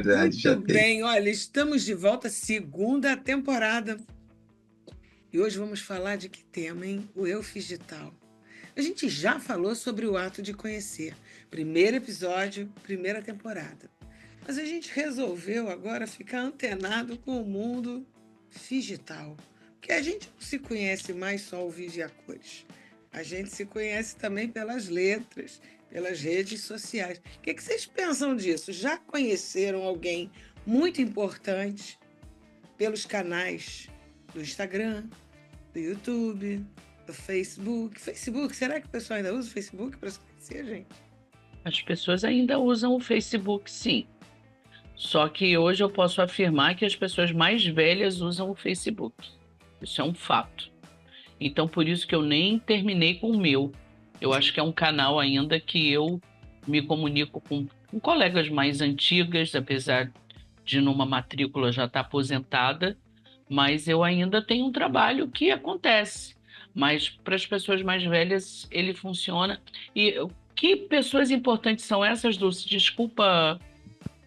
verdade, já Muito tem. bem, olha, estamos de volta, segunda temporada. E hoje vamos falar de que tema, hein? O Eu Digital. A gente já falou sobre o ato de conhecer. Primeiro episódio, primeira temporada. Mas a gente resolveu agora ficar antenado com o mundo digital. Porque a gente não se conhece mais só o vídeo e a cores. A gente se conhece também pelas letras, pelas redes sociais. O que vocês pensam disso? Já conheceram alguém muito importante pelos canais do Instagram, do YouTube, do Facebook? Facebook, será que o pessoal ainda usa o Facebook para se conhecer, gente? As pessoas ainda usam o Facebook, sim. Só que hoje eu posso afirmar que as pessoas mais velhas usam o Facebook. Isso é um fato. Então, por isso que eu nem terminei com o meu. Eu acho que é um canal ainda que eu me comunico com colegas mais antigas, apesar de numa matrícula já estar aposentada, mas eu ainda tenho um trabalho que acontece. Mas para as pessoas mais velhas ele funciona. E que pessoas importantes são essas, Dulce? Desculpa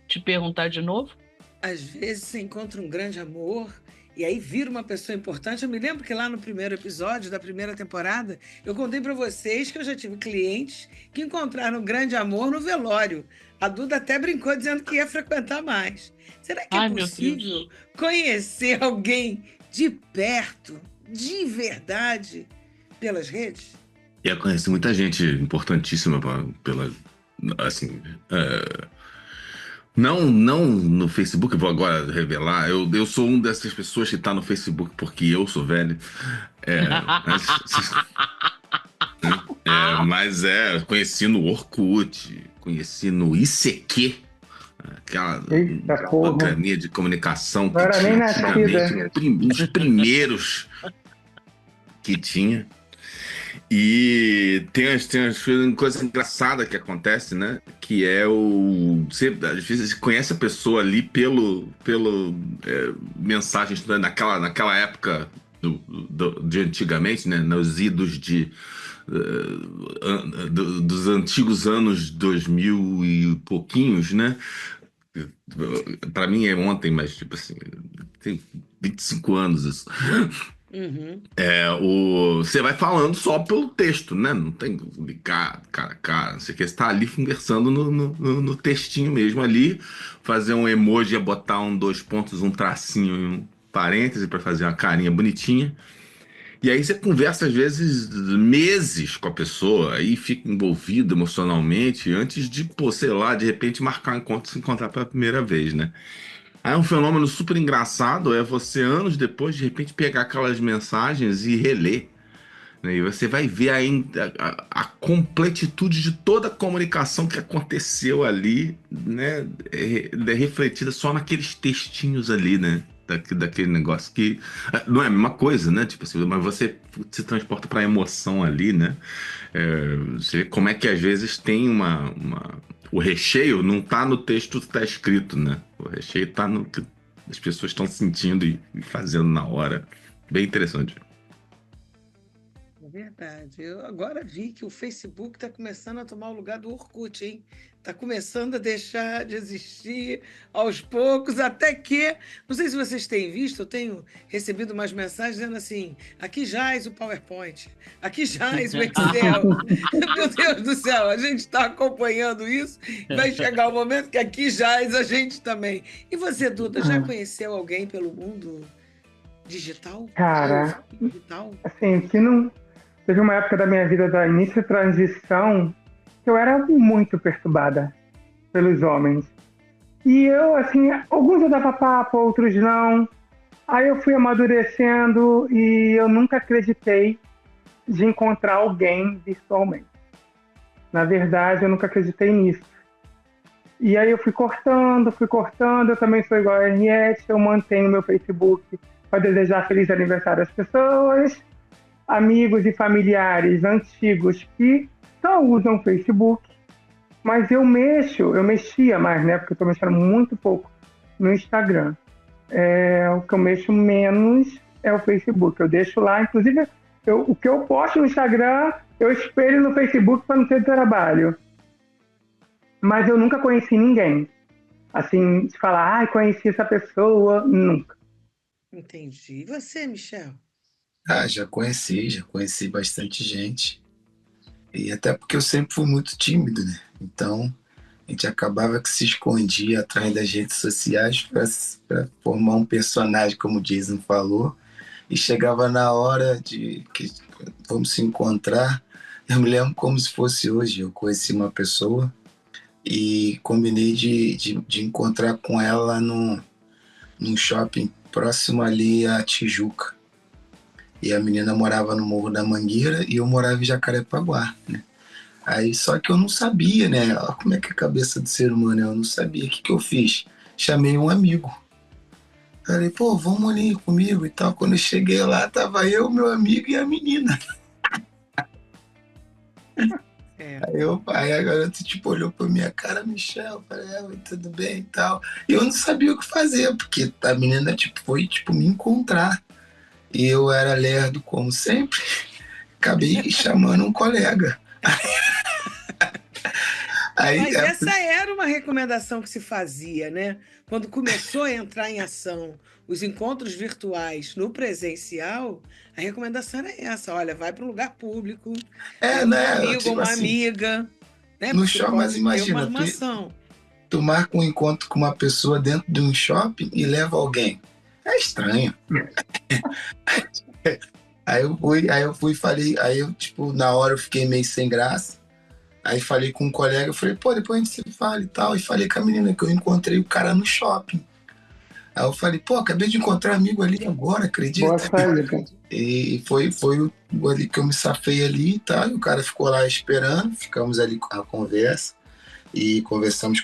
te perguntar de novo. Às vezes você encontra um grande amor e aí vira uma pessoa importante. Eu me lembro que lá no primeiro episódio da primeira temporada, eu contei para vocês que eu já tive clientes que encontraram um grande amor no velório. A Duda até brincou dizendo que ia frequentar mais. Será que é Ai, meu possível Deus. conhecer alguém de perto, de verdade, pelas redes? E eu conheci muita gente importantíssima pela, assim, não no Facebook, vou agora revelar. Eu sou um dessas pessoas que tá no Facebook porque eu sou velho. É, mas conheci no Orkut, conheci no ICQ, aquela Eita porra. bacaninha de comunicação que Não era nem tinha nascida. antigamente, os primeiros que tinha. E tem as coisas engraçadas que acontecem, né? Que é você, às vezes, você conhece a pessoa ali pelo mensagens, né? Naquela época de antigamente, né? Nos idos dos antigos anos 2000 e pouquinhos, né? Para mim é ontem, mas tipo assim, tem 25 anos isso. Uhum. Você vai falando só pelo texto, né? Não tem ligar cara a cara, não sei o que. Você tá ali conversando no textinho mesmo ali, fazer um emoji, botar dois pontos, um tracinho e um parêntese para fazer uma carinha bonitinha. E aí você conversa, às vezes, meses com a pessoa, aí fica envolvido emocionalmente, antes de, pô, sei lá, de repente marcar um encontro e se encontrar pela primeira vez, né? Aí um fenômeno super engraçado é você, anos depois, de repente, pegar aquelas mensagens e reler, né? E você vai ver a completitude de toda a comunicação que aconteceu ali, né? Refletida só naqueles textinhos ali, né? Daquele negócio que não é a mesma coisa, né? Tipo assim, mas você se transporta para a emoção ali, né? Você vê como é que às vezes tem o recheio não tá no texto que tá escrito, né? O recheio tá no que as pessoas estão sentindo e fazendo na hora. Bem interessante. É verdade. Eu agora vi que o Facebook está começando a tomar o lugar do Orkut, hein? Está começando a deixar de existir aos poucos, até que, não sei se vocês têm visto, eu tenho recebido umas mensagens dizendo assim: aqui jaz o PowerPoint, aqui jaz o Excel. Meu Deus do céu, a gente está acompanhando isso, vai chegar o momento que aqui jaz a gente também. E você, Duda, já conheceu alguém pelo mundo digital? Cara, Digital? assim, se não. Teve uma época da minha vida da início de transição que eu era muito perturbada pelos homens. E eu, assim, alguns eu dava papo, outros não. Aí eu fui amadurecendo e eu nunca acreditei de encontrar alguém virtualmente. Na verdade, eu nunca acreditei nisso. E aí eu fui cortando, eu também sou igual a RS, eu mantenho meu Facebook para desejar feliz aniversário às pessoas, amigos e familiares antigos que só usam o Facebook, mas eu mexia mais, né? Porque eu estou mexendo muito pouco no Instagram. O que eu mexo menos é o Facebook. Eu deixo lá, inclusive, o que eu posto no Instagram, eu espelho no Facebook para não ter trabalho. Mas eu nunca conheci ninguém. assim, de falar, ai, conheci essa pessoa, nunca. Entendi. E você, Michel? Ah, já conheci bastante gente. E até porque eu sempre fui muito tímido, né? Então, a gente acabava que se escondia atrás das redes sociais para formar um personagem, como o Jason falou. E chegava na hora de que vamos se encontrar. Eu me lembro como se fosse hoje. Eu conheci uma pessoa e combinei de encontrar com ela num shopping próximo ali a Tijuca. E a menina morava no Morro da Mangueira e eu morava em Jacarepaguá, né? Aí só que eu não sabia, né? Olha como é que é a cabeça do ser humano, eu não sabia. O que que eu fiz? Chamei um amigo. Falei, pô, vamos ali comigo e tal. Quando eu cheguei lá, tava eu, meu amigo e a menina. É. Aí a garota, tipo, olhou pra minha cara, Michel, eu falei, oi, tudo bem e tal. E eu não sabia o que fazer, porque a menina, tipo, foi, tipo, me encontrar. E eu era lerdo, como sempre. Acabei chamando um colega. Aí, Mas essa era uma recomendação que se fazia, né? Quando começou a entrar em ação os encontros virtuais no presencial, a recomendação era essa: olha, vai para um lugar público, leva um né, amigo ou tipo uma assim, amiga, né? no Porque shopping, mas pode ter uma imagina, armação. tu marca um encontro com uma pessoa dentro de um shopping e leva alguém. É estranho. Aí eu fui e falei, aí eu, tipo, na hora eu fiquei meio sem graça. Aí falei com um colega, eu falei, pô, depois a gente se fala e tal. E falei com a menina que eu encontrei o cara no shopping. Aí eu falei, pô, acabei de encontrar um amigo ali agora, Boa acredita? saída. E foi ali que eu me safei ali e tal. E o cara ficou lá esperando, ficamos ali com a conversa. E conversamos.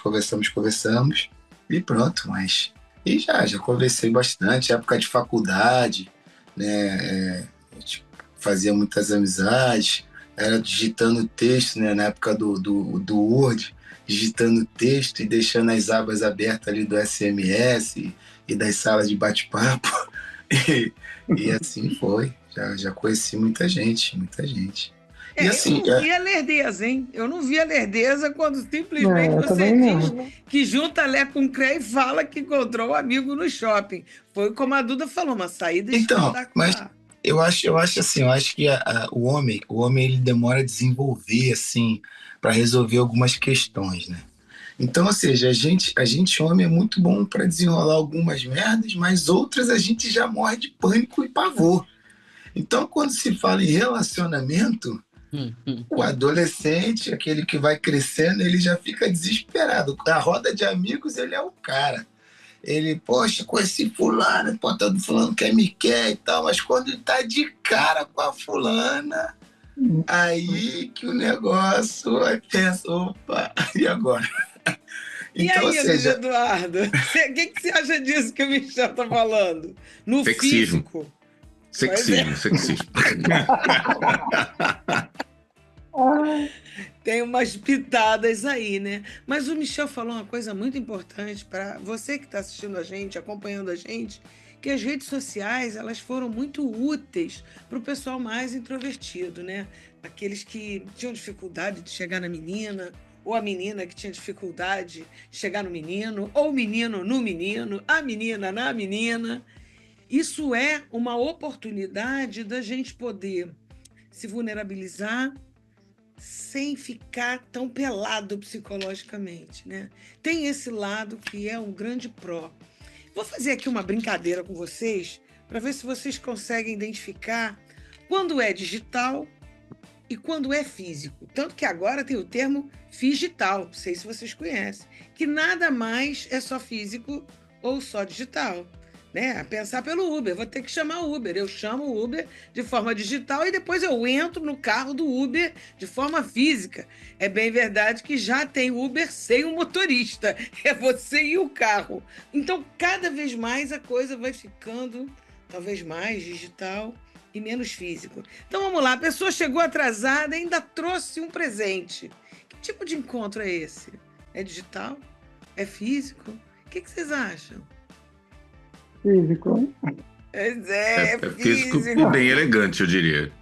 E pronto, mas. E já conversei bastante, época de faculdade, né? A gente fazia muitas amizades, era digitando texto, né? Na época do Word, digitando texto e deixando as abas abertas ali do SMS e das salas de bate-papo. E assim foi. Já conheci muita gente, muita gente. E Eu assim, não vi a lerdeza, hein? Eu não vi a lerdeza quando simplesmente Eu você também diz não. que junta Lé com Cré e fala que encontrou um amigo no shopping. Foi como a Duda falou, uma saída então, mas espetacular. eu acho assim, eu acho que o homem ele demora a desenvolver assim para resolver algumas questões, né? Então, ou seja, a gente homem é muito bom para desenrolar algumas merdas, mas outras a gente já morre de pânico e pavor. Então, quando se fala em relacionamento, o adolescente, aquele que vai crescendo, ele já fica desesperado. Na roda de amigos, ele é o cara. Ele, poxa, conheci fulana, pô, todo fulano me quer e tal, mas quando ele tá de cara com a fulana, aí que o negócio, aí pensa, opa, e agora? E Então, ou aí, Luiz seja, Eduardo, o que você acha disso que o Michel está falando? No Sexismo. físico? Pois é, Sexismo. Ah, tem umas pitadas aí, né? Mas o Michel falou uma coisa muito importante para você que está assistindo a gente, acompanhando a gente, que as redes sociais elas foram muito úteis para o pessoal mais introvertido, né? Aqueles que tinham dificuldade de chegar na menina, ou a menina que tinha dificuldade de chegar no menino, ou o menino no menino, a menina na menina. Isso é uma oportunidade da gente poder se vulnerabilizar sem ficar tão pelado psicologicamente, né? Tem esse lado que é um grande pró. Vou fazer aqui uma brincadeira com vocês para ver se vocês conseguem identificar quando é digital e quando é físico. Tanto que agora tem o termo figital, não sei se vocês conhecem, que nada mais é só físico ou só digital. Né? A pensar pelo Uber, vou ter que chamar o Uber. Eu chamo o Uber de forma digital e depois eu entro no carro do Uber de forma física. É bem verdade que já tem Uber sem o motorista, é você e o carro. Então, cada vez mais a coisa vai ficando talvez mais digital e menos físico. Então vamos lá, a pessoa chegou atrasada e ainda trouxe um presente. Que tipo de encontro é esse? É digital? É físico? O que vocês acham? físico. Pois É, é é físico físico. e bem elegante, eu diria.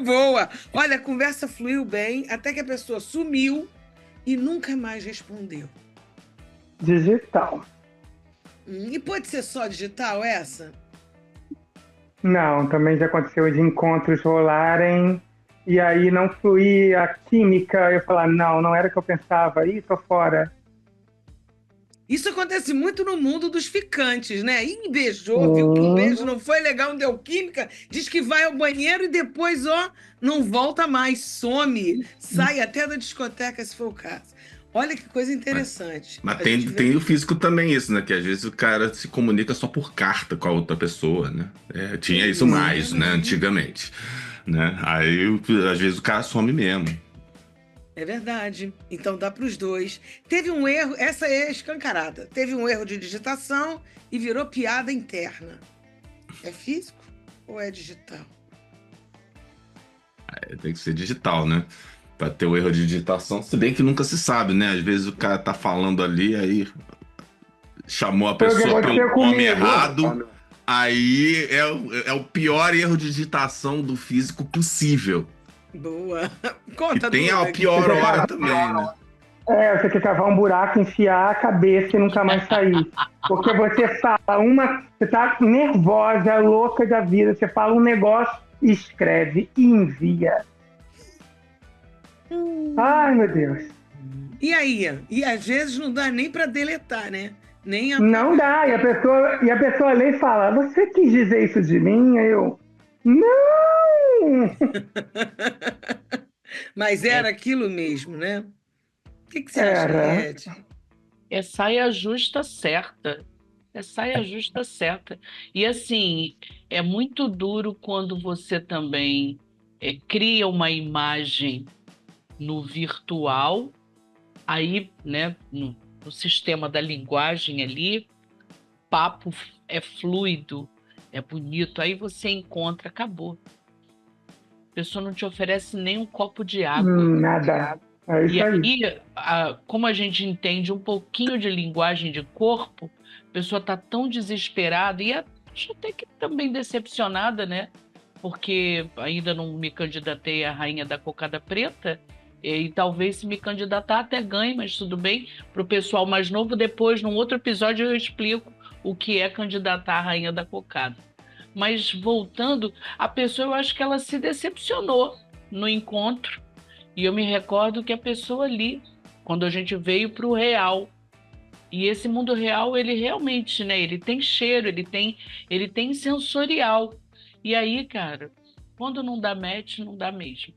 Boa. Olha, a conversa fluiu bem, até que a pessoa sumiu e nunca mais respondeu. digital. E pode ser só digital essa? Não, também já aconteceu de encontros rolarem e aí não fluir a química. Eu falar, não era o que eu pensava, aí tô fora. Isso acontece muito no mundo dos ficantes, né? Ih, beijou, viu que o beijo não foi legal, não deu química, diz que vai ao banheiro e depois, ó, não volta mais, some, sai até da discoteca, se for o caso. Olha que coisa interessante. Mas A gente vê- tem o físico também isso, né? Que às vezes o cara se comunica só por carta com a outra pessoa, né? Tinha isso mais, né? Antigamente, né? Aí às vezes o cara some mesmo. É verdade. Então dá para os dois. Teve um erro, essa é escancarada. Teve um erro de digitação e virou piada interna. É físico ou é digital? Tem que ser digital, né? Pra ter o erro de digitação, se bem que nunca se sabe, né? Às vezes o cara tá falando ali, aí chamou a Foi o que pessoa aconteceu pelo nome comigo. errado, aí é o pior erro de digitação do físico possível. Boa. E Conta, tem Duda, a que pior você hora fala. também, né? Você quer cavar um buraco, enfiar a cabeça e nunca mais sair. Porque você fala você tá nervosa, louca da vida, você fala um negócio, escreve e envia. Ai, meu Deus. E aí? E às vezes não dá nem para deletar, né? Nem a... Não dá. E a pessoa lê e fala, você quis dizer isso de mim? Aí eu, não! Mas era aquilo mesmo, né? O que você acha, Era. Henriette? É saia justa certa. É saia justa certa. E assim, é muito duro quando você também cria uma imagem no virtual, aí, né, no sistema da linguagem ali, papo é fluido, é bonito, aí você encontra, acabou. A pessoa não te oferece nem um copo de água. Nada. É isso E aí. aí, como a gente entende um pouquinho de linguagem de corpo, a pessoa está tão desesperada e acho até que também decepcionada, né? Porque ainda não me candidatei à rainha da cocada preta e talvez se me candidatar até ganhe, mas tudo bem. Para o pessoal mais novo, depois, num outro episódio, eu explico o que é candidatar à rainha da cocada. Mas voltando, a pessoa, eu acho que ela se decepcionou no encontro. E eu me recordo que a pessoa ali, quando a gente veio para o real, e esse mundo real, ele realmente, né? Ele tem cheiro, ele tem sensorial. E aí, cara, quando não dá match, não dá mesmo.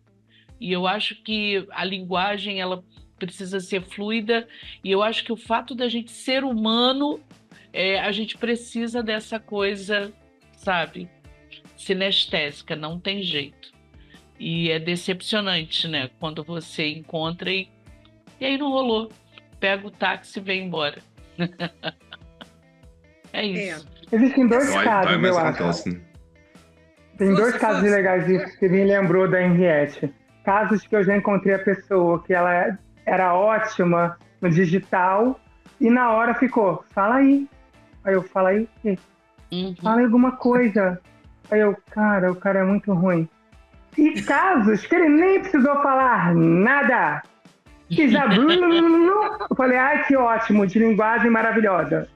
E eu acho que a linguagem, ela precisa ser fluida, e eu acho que o fato da gente ser humano, a gente precisa dessa coisa, sabe, sinestésica, não tem jeito. E é decepcionante, né? Quando você encontra e aí não rolou. Pega o táxi e vem embora. É isso. Existem dois Dói, casos, mas eu acontece, acho. né? Tem dois Força, casos força. legais disso que me lembrou da Henriette. Casos que eu já encontrei a pessoa que ela era ótima no digital e na hora ficou, fala aí. Aí eu, fala aí o quê? Fala aí alguma coisa. Aí eu, cara, o cara é muito ruim. E casos que ele nem precisou falar nada. E já... Eu falei, ai, que ótimo, de linguagem maravilhosa.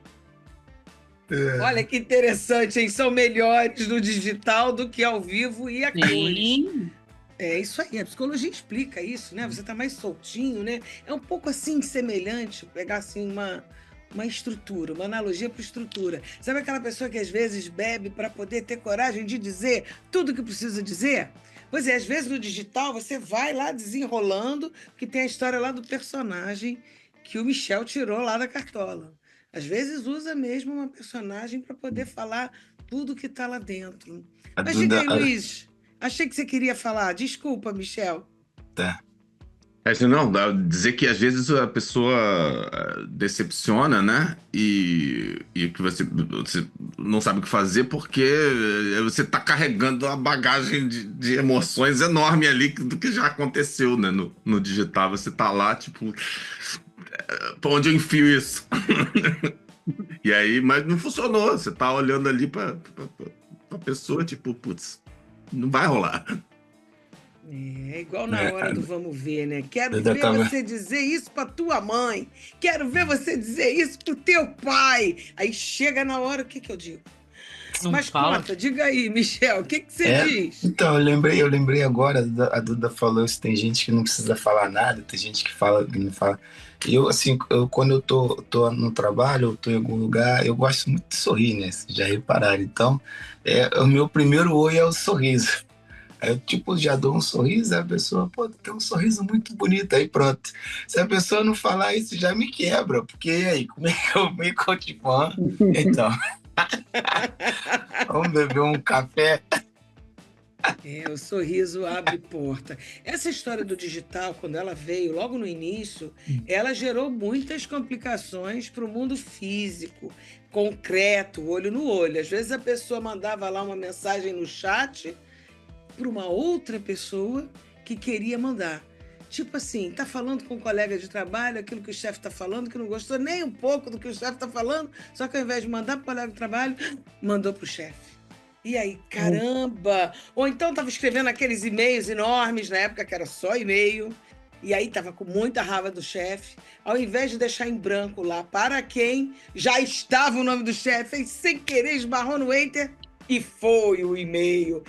Olha que interessante, hein? São melhores no digital do que ao vivo e a cores. Sim. É isso aí, a psicologia explica isso, né? Você tá mais soltinho, né? É um pouco assim semelhante, pegar assim uma estrutura, uma analogia para estrutura. Sabe aquela pessoa que às vezes bebe para poder ter coragem de dizer tudo que precisa dizer? Pois é, às vezes no digital você vai lá desenrolando, porque tem a história lá do personagem que o Michel tirou lá da cartola. Às vezes usa mesmo uma personagem para poder falar tudo que está lá dentro. A Mas diga Duda, aí, Luiz. Achei que você queria falar. Desculpa, Michel. tá. Assim, não, dizer que às vezes a pessoa decepciona, né? E que você não sabe o que fazer porque você tá carregando uma bagagem de emoções enorme ali do que já aconteceu, né? No digital, você tá lá, tipo, pra onde eu enfio isso? E aí, mas não funcionou. Você tá olhando ali pra pessoa, tipo, putz, não vai rolar. É igual na né? hora do vamos ver, né? Quero Eu já ver tava. você dizer isso pra tua mãe. Quero ver você dizer isso pro teu pai. Aí chega na hora, o que que eu digo? Não Mas fala. conta, diga aí, Michel, o que que você É, diz? então, eu lembrei agora, a Duda falou isso, tem gente que não precisa falar nada, tem gente que fala, que não fala. E eu, assim, quando eu tô no trabalho, eu tô em algum lugar, eu gosto muito de sorrir, né? Vocês já repararam. Então, o meu primeiro oi é o sorriso. Aí eu, tipo, já dou um sorriso, aí a pessoa, pô, tem um sorriso muito bonito, aí pronto. Se a pessoa não falar isso, já me quebra, porque e aí, como é que eu me tipo, hã? Então, vamos beber um café? É, o sorriso abre porta. Essa história do digital, quando ela veio logo no início, ela gerou muitas complicações para o mundo físico, concreto, olho no olho. Às vezes a pessoa mandava lá uma mensagem no chat para uma outra pessoa que queria mandar. Tipo assim, tá falando com um colega de trabalho, aquilo que o chefe está falando, que não gostou nem um pouco do que o chefe está falando, só que ao invés de mandar para o colega de trabalho, mandou para o chefe. E aí, caramba! Ou então estava escrevendo aqueles e-mails enormes, na época que era só e-mail, e aí estava com muita raiva do chefe. Ao invés de deixar em branco lá para quem já estava o nome do chefe, aí, sem querer esbarrou no enter e foi o e-mail.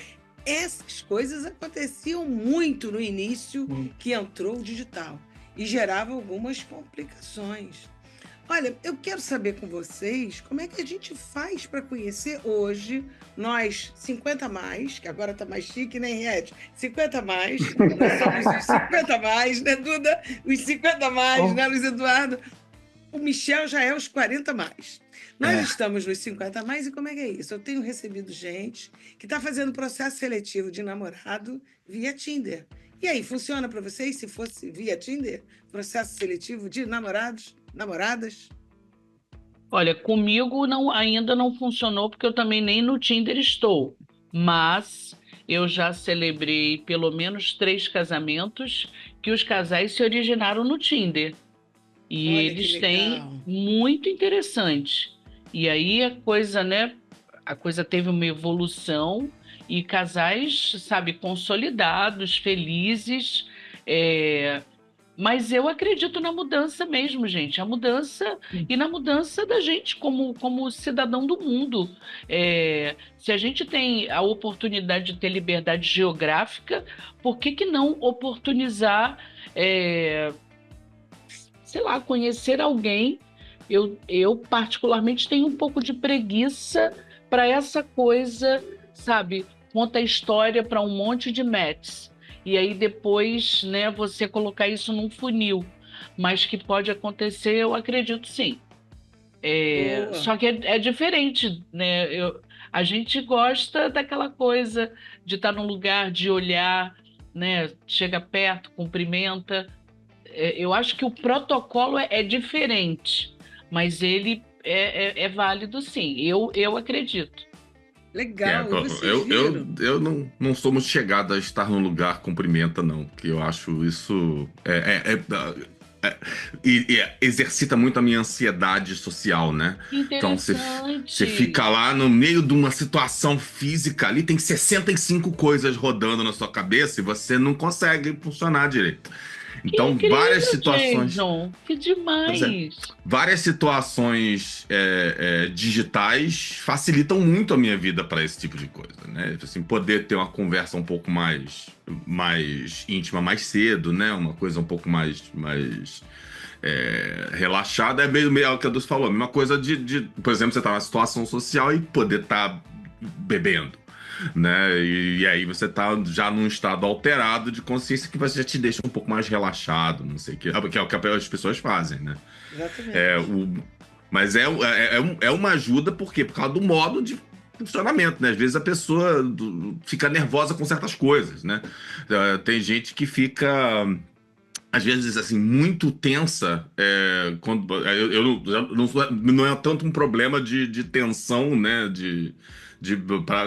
Essas coisas aconteciam muito no início que entrou o digital e gerava algumas complicações. Olha, eu quero saber com vocês como é que a gente faz para conhecer hoje, nós 50 mais, que agora tá mais chique, né, Henriette? 50 mais, nós somos os 50 mais, né, Duda? Os 50 mais, né, Luiz Eduardo? O Michel já é os 40 mais. Nós É. estamos nos 50 mais e como é que é isso? Eu tenho recebido gente que está fazendo processo seletivo de namorado via Tinder. E aí, funciona para vocês se fosse via Tinder? Processo seletivo de namorados, namoradas? Olha, comigo ainda não funcionou, porque eu também nem no Tinder estou. Mas eu já celebrei pelo menos 3 casamentos que os casais se originaram no Tinder. E Olha que eles têm legal. muito interessante. E aí a coisa, né? A coisa teve uma evolução e casais, sabe, consolidados, felizes. Mas eu acredito na mudança mesmo, gente. A mudança e na mudança da gente como cidadão do mundo. Se a gente tem a oportunidade de ter liberdade geográfica, por que que não oportunizar, sei lá, conhecer alguém? Eu particularmente tenho um pouco de preguiça para essa coisa, sabe? Conta a história para um monte de matches. E aí depois, né, você colocar isso num funil. Mas que pode acontecer, eu acredito sim. Boa. Só que é diferente, né? A gente gosta daquela coisa de estar num lugar, de olhar, né? Chega perto, cumprimenta. Eu acho que o protocolo é diferente, mas ele é válido sim. Eu acredito. Legal. E vocês eu, viram? eu não sou muito chegado a estar num lugar cumprimenta, não, porque eu acho isso exercita muito a minha ansiedade social, né? Então você Interessante. fica lá no meio de uma situação física ali, tem 65 coisas rodando na sua cabeça e você não consegue funcionar direito. Que Então, várias incrível, situações. Jason. Que Pois é. demais. Várias situações digitais facilitam muito a minha vida para esse tipo de coisa, né? Assim, poder ter uma conversa um pouco mais íntima mais cedo, né? Uma coisa um pouco mais relaxada. É meio o que a Dulce falou. A mesma coisa por exemplo, você tá numa situação social e poder estar bebendo, né? E aí você tá já num estado alterado de consciência que você já te deixa um pouco mais relaxado, não sei o quê. Que é o que as pessoas fazem, né? Exatamente. Mas é uma ajuda, por quê? Por causa do modo de funcionamento, né? Às vezes a pessoa fica nervosa com certas coisas, né? Tem gente que fica, às vezes, assim, muito tensa. Quando, não é tanto um problema de tensão, né?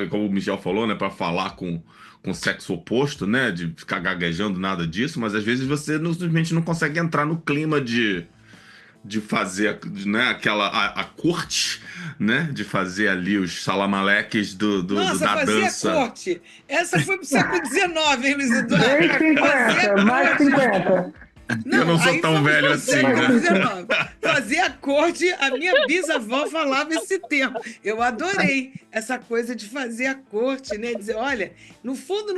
Como o Michel falou, né? Para falar com o sexo oposto, né? De ficar gaguejando, nada disso. Mas às vezes você simplesmente não consegue entrar no clima de fazer, né, a corte, né? De fazer ali os salamaleques Nossa, da fazia dança. corte. Essa foi pro século XIX, hein, Luiz Eduardo? 3,50, mais 50. Eu não sou aí tão fomos velho pro assim, século né? XIX. Fazia corte, a minha bisavó falava esse termo. Eu adorei essa coisa de fazer a corte, né? Dizer, olha, no fundo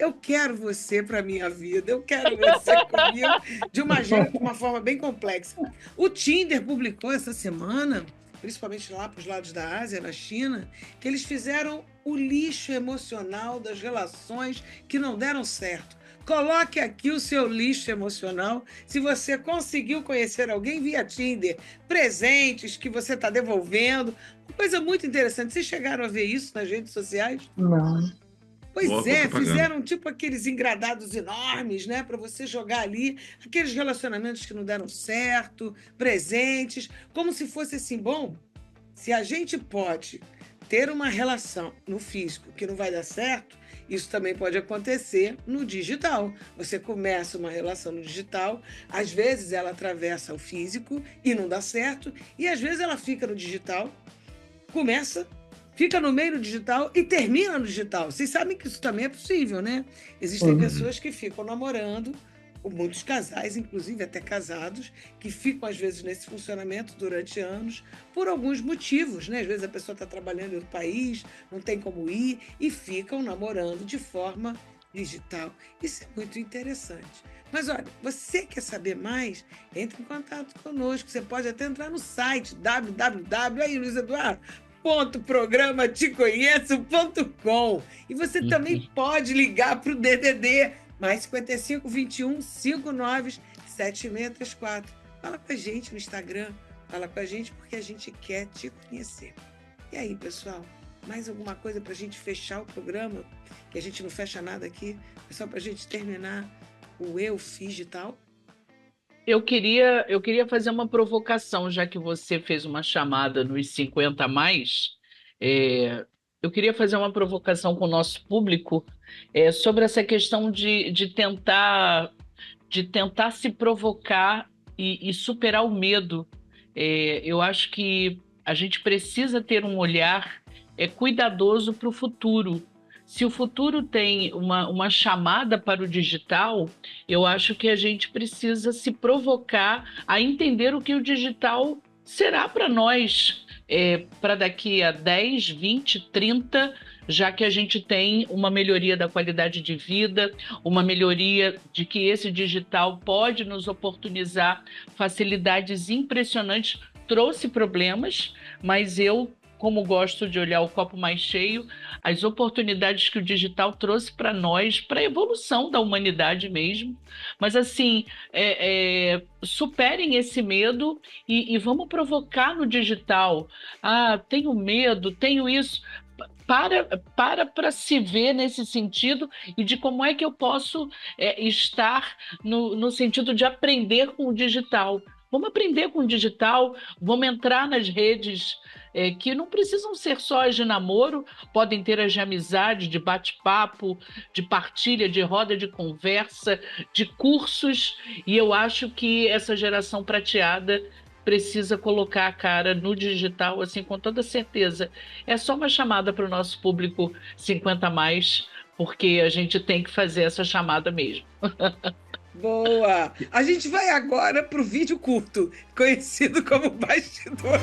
eu quero você para minha vida, eu quero você comigo, de uma forma bem complexa. O Tinder publicou essa semana, principalmente lá para os lados da Ásia, na China, que eles fizeram o lixo emocional das relações que não deram certo. Coloque aqui o seu lixo emocional. Se você conseguiu conhecer alguém via Tinder, presentes que você está devolvendo, uma coisa muito interessante. Vocês chegaram a ver isso nas redes sociais? Não. Pois Boa é, propaganda. fizeram tipo aqueles engradados enormes, né, para você jogar ali aqueles relacionamentos que não deram certo, presentes, como se fosse assim, bom, se a gente pode ter uma relação no físico que não vai dar certo, isso também pode acontecer no digital. Você começa uma relação no digital, às vezes ela atravessa o físico e não dá certo, e às vezes ela fica no digital, fica no meio do digital e termina no digital. Vocês sabem que isso também é possível, né? Existem pessoas que ficam namorando, muitos casais, inclusive até casados, que ficam às vezes nesse funcionamento durante anos, por alguns motivos, né? Às vezes a pessoa está trabalhando em outro país, não tem como ir, e ficam namorando de forma digital. Isso é muito interessante. Mas olha, você quer saber mais? Entre em contato conosco. Você pode até entrar no site www. Aí, Luiz Eduardo, .programateconheço.com. E você também pode ligar para o DDD mais 55 21 59 7634. Fala com a gente no Instagram, fala com a gente porque a gente quer te conhecer. E aí, pessoal, mais alguma coisa para a gente fechar o programa? Que a gente não fecha nada aqui, é só para a gente terminar o Eu Fiz de Tal. Eu queria fazer uma provocação, já que você fez uma chamada nos 50 a mais. Eu queria fazer uma provocação com o nosso público sobre essa questão de tentar se provocar e superar o medo. Eu acho que a gente precisa ter um olhar cuidadoso para o futuro. Se o futuro tem uma chamada para o digital, eu acho que a gente precisa se provocar a entender o que o digital será para nós, para daqui a 10, 20, 30, já que a gente tem uma melhoria da qualidade de vida, uma melhoria de que esse digital pode nos oportunizar facilidades impressionantes. Trouxe problemas, mas eu, como gosto de olhar o copo mais cheio, as oportunidades que o digital trouxe para nós, para a evolução da humanidade mesmo. Mas, assim, superem esse medo e vamos provocar no digital. Ah, tenho medo, tenho isso. Para se ver nesse sentido e de como é que eu posso estar no sentido de aprender com o digital. Vamos aprender com o digital, vamos entrar nas redes que não precisam ser só as de namoro, podem ter as de amizade, de bate-papo, de partilha, de roda de conversa, de cursos, e eu acho que essa geração prateada precisa colocar a cara no digital, assim, com toda certeza. É só uma chamada para o nosso público 50 a mais, porque a gente tem que fazer essa chamada mesmo. Boa! A gente vai agora para o vídeo curto, conhecido como bastidor.